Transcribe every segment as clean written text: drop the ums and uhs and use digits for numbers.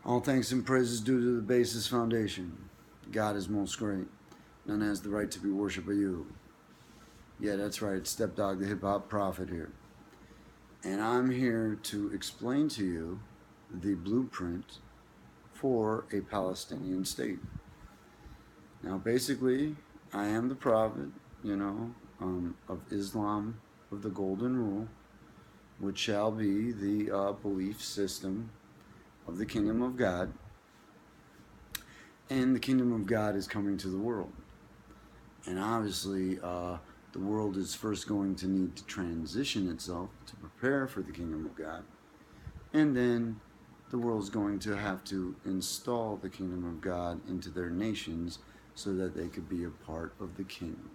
All thanks and praises due to the basis foundation. God is most great. None has the right to be worshipped but you. Yeah, that's right. Stepdog, the hip hop prophet here. And I'm here to explain to you the blueprint for a Palestinian state. Now, basically, I am the prophet, of Islam, of the Golden Rule, which shall be the belief system of the kingdom of God. And the kingdom of God is coming to the world. And obviously, the world is first going to need to transition itself to prepare for the kingdom of God. And then the world is going to have to install the kingdom of God into their nations so that they could be a part of the kingdom.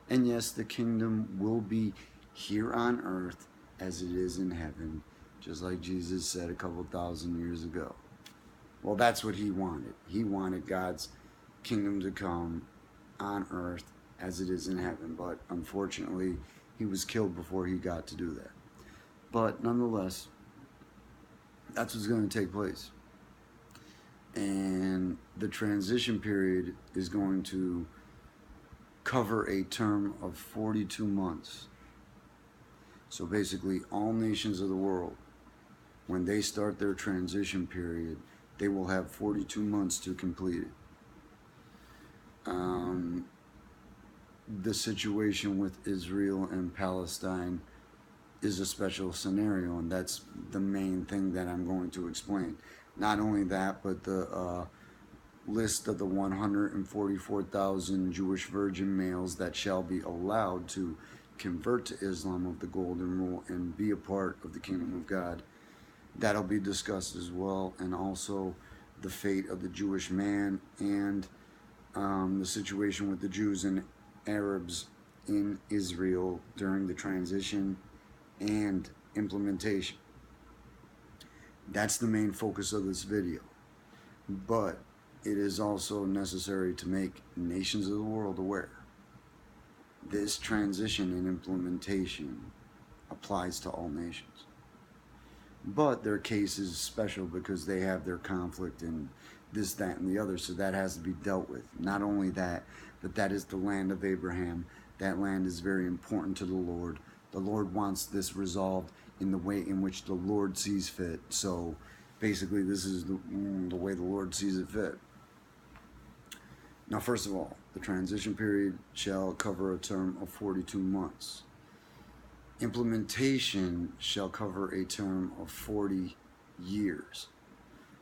And yes, the kingdom will be here on earth as it is in heaven, just like Jesus said a couple thousand years ago. Well, that's what he wanted. He wanted God's kingdom to come on earth as it is in heaven. But unfortunately, he was killed before he got to do that. But nonetheless, that's what's going to take place. And the transition period is going to cover a term of 42 months. So basically, all nations of the world, when they start their transition period, they will have 42 months to complete it. The situation with Israel and Palestine is a special scenario, and that's the main thing that I'm going to explain. Not only that, but the list of the 144,000 Jewish virgin males that shall be allowed to convert to Islam of the Golden Rule and be a part of the Kingdom of God. That'll be discussed as well, and also the fate of the Jewish man and the situation with the Jews and Arabs in Israel during the transition and implementation. That's the main focus of this video. But it is also necessary to make nations of the world aware. This transition and implementation applies to all nations. But their case is special because they have their conflict and this, that, and the other, so that has to be dealt with. Not only that, but that is the land of Abraham. That land is very important to the Lord. The Lord wants this resolved in the way in which the Lord sees fit. So basically, this is the way the Lord sees it fit. Now, first of all, the transition period shall cover a term of 42 months. Implementation shall cover a term of 40 years.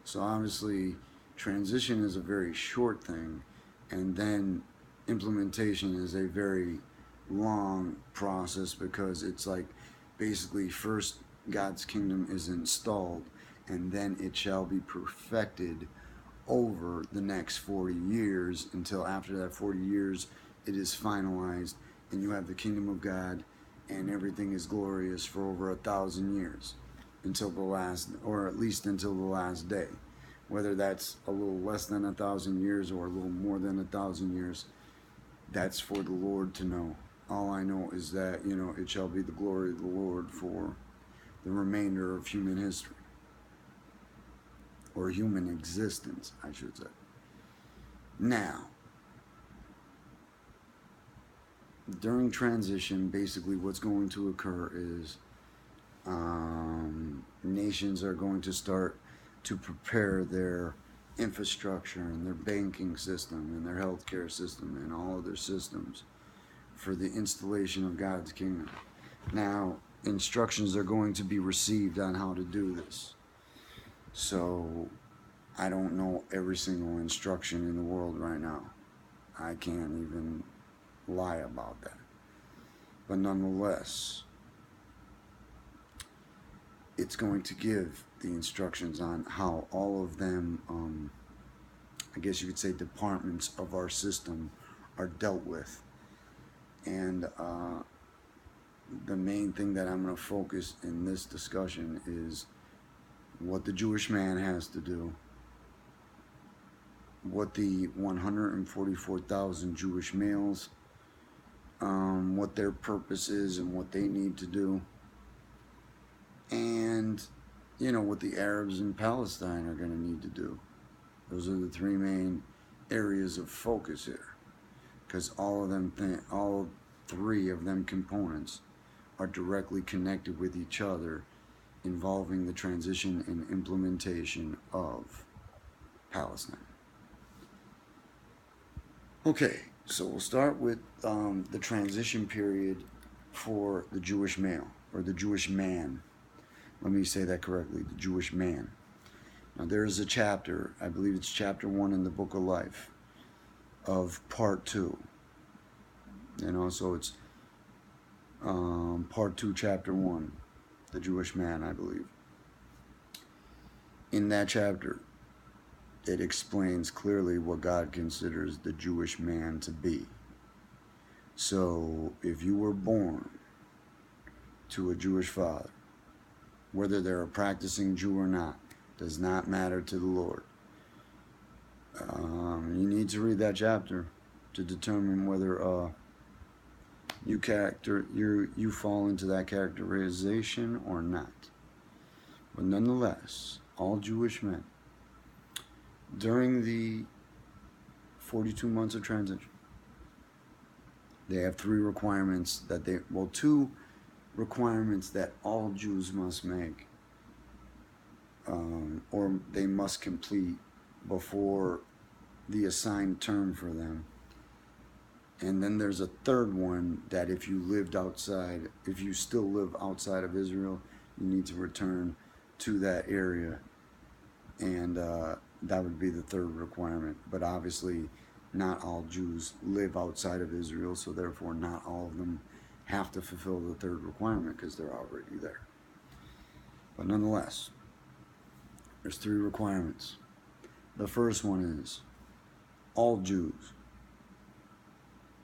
So obviously, transition is a very short thing, and then implementation is a very long process because it's like basically first God's kingdom is installed, and then it shall be perfected over the next 40 years until after that 40 years it is finalized and you have the kingdom of God and everything is glorious for over 1,000 years until the last, or at least until the last day. Whether that's a little less than 1,000 years or a little more than 1,000 years, that's for the Lord to know. All I know is that, it shall be the glory of the Lord for the remainder of human history. Or human existence, I should say. Now, during transition, basically what's going to occur is nations are going to start to prepare their infrastructure and their banking system and their healthcare system and all of their systems for the installation of God's kingdom. Now, instructions are going to be received on how to do this. So, I don't know every single instruction in the world right now. I can't even lie about that. But nonetheless, it's going to give the instructions on how all of them, I guess you could say, departments of our system are dealt with. And the main thing that I'm going to focus in this discussion is what the Jewish man has to do, what the 144,000 Jewish males, what their purpose is and what they need to do, and what the Arabs in Palestine are going to need to do. Those are the three main areas of focus here, because all three of them components are directly connected with each other, involving the transition and implementation of Palestine. Okay, so we'll start with the transition period for the Jewish male, or the Jewish man. Let me say that correctly, the Jewish man. Now there is a chapter, I believe it's chapter 1 in the Book of Life, of part 2. So it's part 2, chapter 1, the Jewish man, I believe. In that chapter, it explains clearly what God considers the Jewish man to be. So if you were born to a Jewish father, whether they're a practicing Jew or not, does not matter to the Lord. You need to read that chapter to determine whether you fall into that characterization or not. But nonetheless, all Jewish men, during the 42 months of transition, they have two requirements that all Jews must make, or they must complete before the assigned term for them. And then there's a third one that if you still live outside of Israel, you need to return to that area, and that would be the third requirement. But obviously, not all Jews live outside of Israel, so therefore not all of them have to fulfill the third requirement because they're already there. But nonetheless, there's three requirements. The first one is all Jews.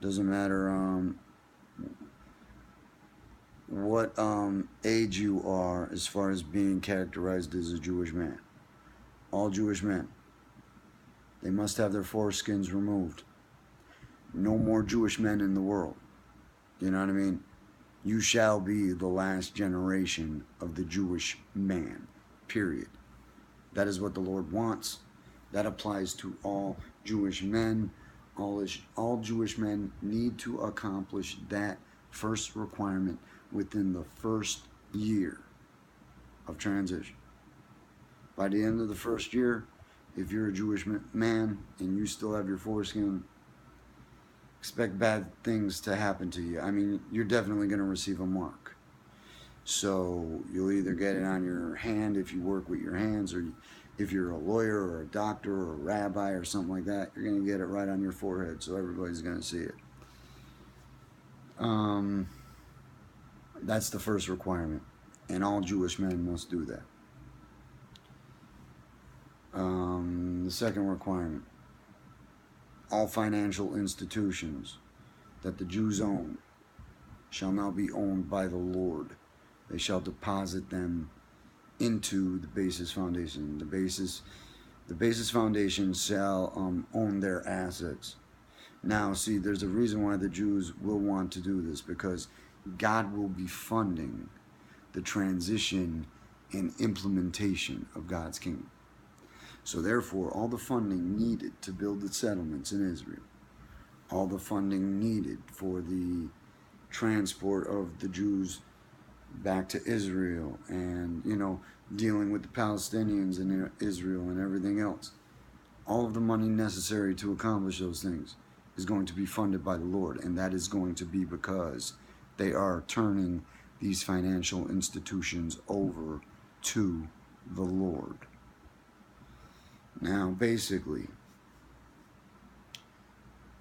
Doesn't matter what age you are as far as being characterized as a Jewish man. All Jewish men, they must have their foreskins removed. No more Jewish men in the world. You know what I mean? You shall be the last generation of the Jewish man, period. That is what the Lord wants. That applies to all Jewish men. All Jewish men need to accomplish that first requirement within the first year of transition. By the end of the first year, if you're a Jewish man and you still have your foreskin, expect bad things to happen to you. I mean, you're definitely going to receive a mark. So you'll either get it on your hand if you work with your hands, or if you're a lawyer or a doctor or a rabbi or something like that, you're going to get it right on your forehead, so everybody's going to see it. That's the first requirement, and all Jewish men must do that. The second requirement, all financial institutions that the Jews own shall now be owned by the Lord. They shall deposit them into the basis foundation. The basis foundation shall own their assets. Now, see, there's a reason why the Jews will want to do this, because God will be funding the transition and implementation of God's kingdom. So therefore, all the funding needed to build the settlements in Israel, all the funding needed for the transport of the Jews back to Israel, and dealing with the Palestinians in Israel and everything else, all of the money necessary to accomplish those things is going to be funded by the Lord, and that is going to be because they are turning these financial institutions over to the Lord. Now, basically,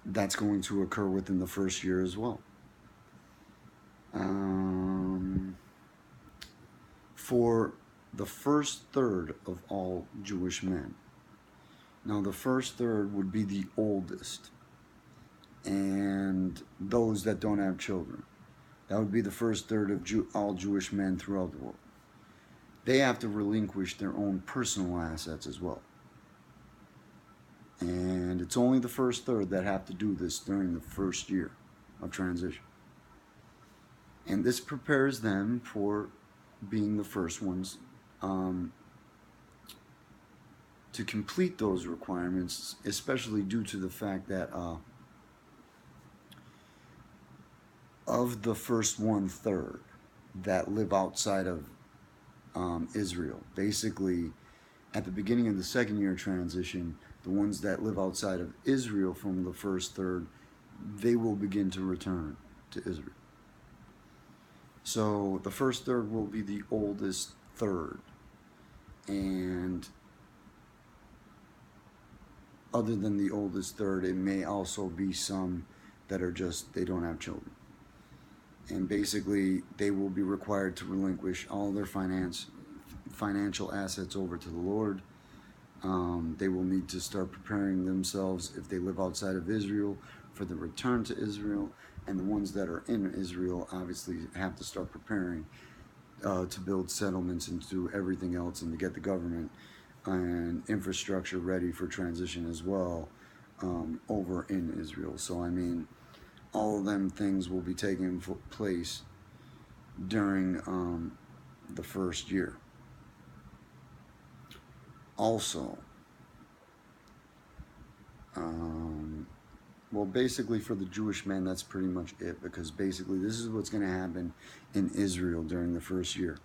that's going to occur within the first year as well. For the first third of all Jewish men. Now, the first third would be the oldest, and those that don't have children. That would be the first third of all Jewish men throughout the world. They have to relinquish their own personal assets as well. And it's only the first third that have to do this during the first year of transition. And this prepares them for being the first ones um, to complete those requirements, especially due to the fact that of the first 1/3 that live outside of Israel, basically at the beginning of the second year transition, the ones that live outside of Israel from the first third, they will begin to return to Israel. So the first third will be the oldest third. And other than the oldest third, it may also be some that are just, they don't have children. And basically, they will be required to relinquish all their financial assets over to the Lord. They will need to start preparing themselves, if they live outside of Israel, for the return to Israel. And the ones that are in Israel obviously have to start preparing to build settlements and to do everything else, and to get the government and infrastructure ready for transition as well over in Israel. So I mean, all of them things will be taking place during the first year. Also, well, basically for the Jewish man, that's pretty much it, because basically this is what's going to happen in Israel during the first year.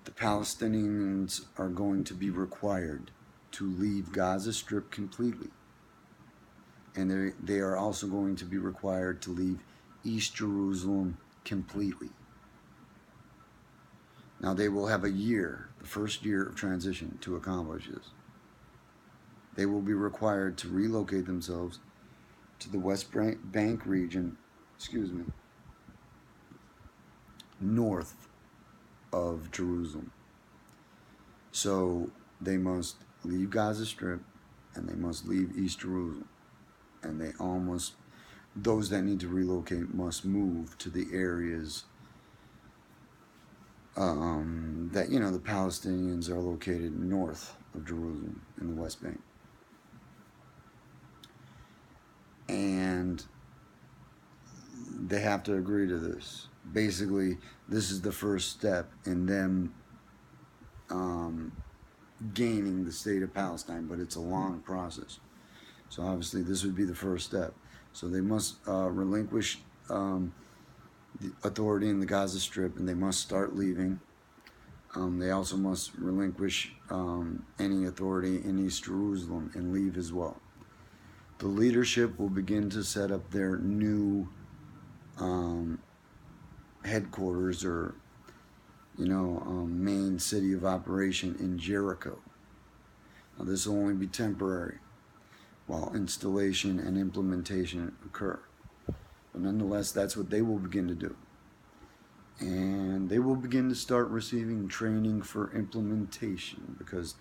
The Palestinians are going to be required to leave Gaza Strip completely. And they are also going to be required to leave East Jerusalem completely. Now they will have a year, the first year of transition, to accomplish this. They will be required to relocate themselves to the West Bank region, north of Jerusalem. So they must leave Gaza Strip and they must leave East Jerusalem. And those that need to relocate must move to the areas that, the Palestinians are located north of Jerusalem in the West Bank. And they have to agree to this. Basically, this is the first step in them gaining the state of Palestine, but it's a long process. So obviously this would be the first step. So they must relinquish the authority in the Gaza Strip, and they must start leaving. They also must relinquish any authority in East Jerusalem and leave as well. The leadership will begin to set up their new headquarters, or main city of operation in Jericho. Now this will only be temporary while installation and implementation occur. But nonetheless, that's what they will begin to do. And they will begin to start receiving training for implementation, because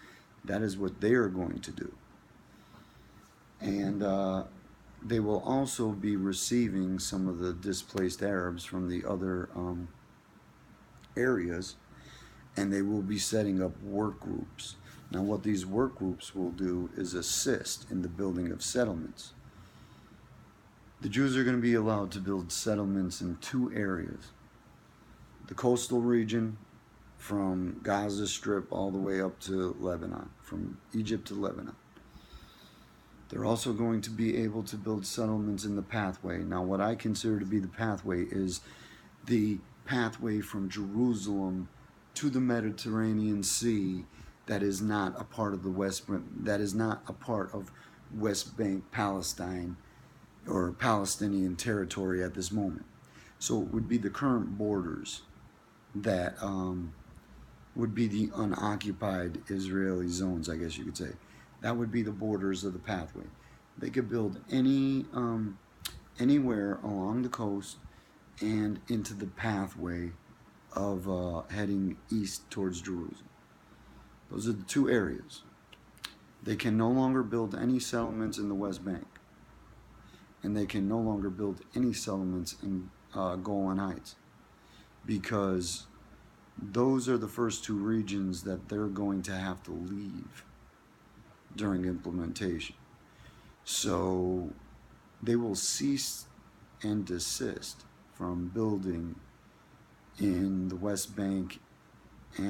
that is what they are going to do. And they will also be receiving some of the displaced Arabs from the other areas, and they will be setting up work groups. Now what these work groups will do is assist in the building of settlements. The Jews are going to be allowed to build settlements in two areas. The coastal region from Gaza Strip all the way up to Lebanon, from Egypt to Lebanon. They're also going to be able to build settlements in the pathway. Now what I consider to be the pathway is the pathway from Jerusalem to the Mediterranean Sea, that is not a part of West Bank Palestine or Palestinian territory at this moment. So it would be the current borders that would be the unoccupied Israeli zones, I guess you could say. That would be the borders of the pathway. They could build anywhere along the coast and into the pathway of heading east towards Jerusalem. Those are the two areas. They can no longer build any settlements in the West Bank. And they can no longer build any settlements in Golan Heights, because those are the first two regions that they're going to have to leave during implementation. So they will cease and desist from building in the West Bank and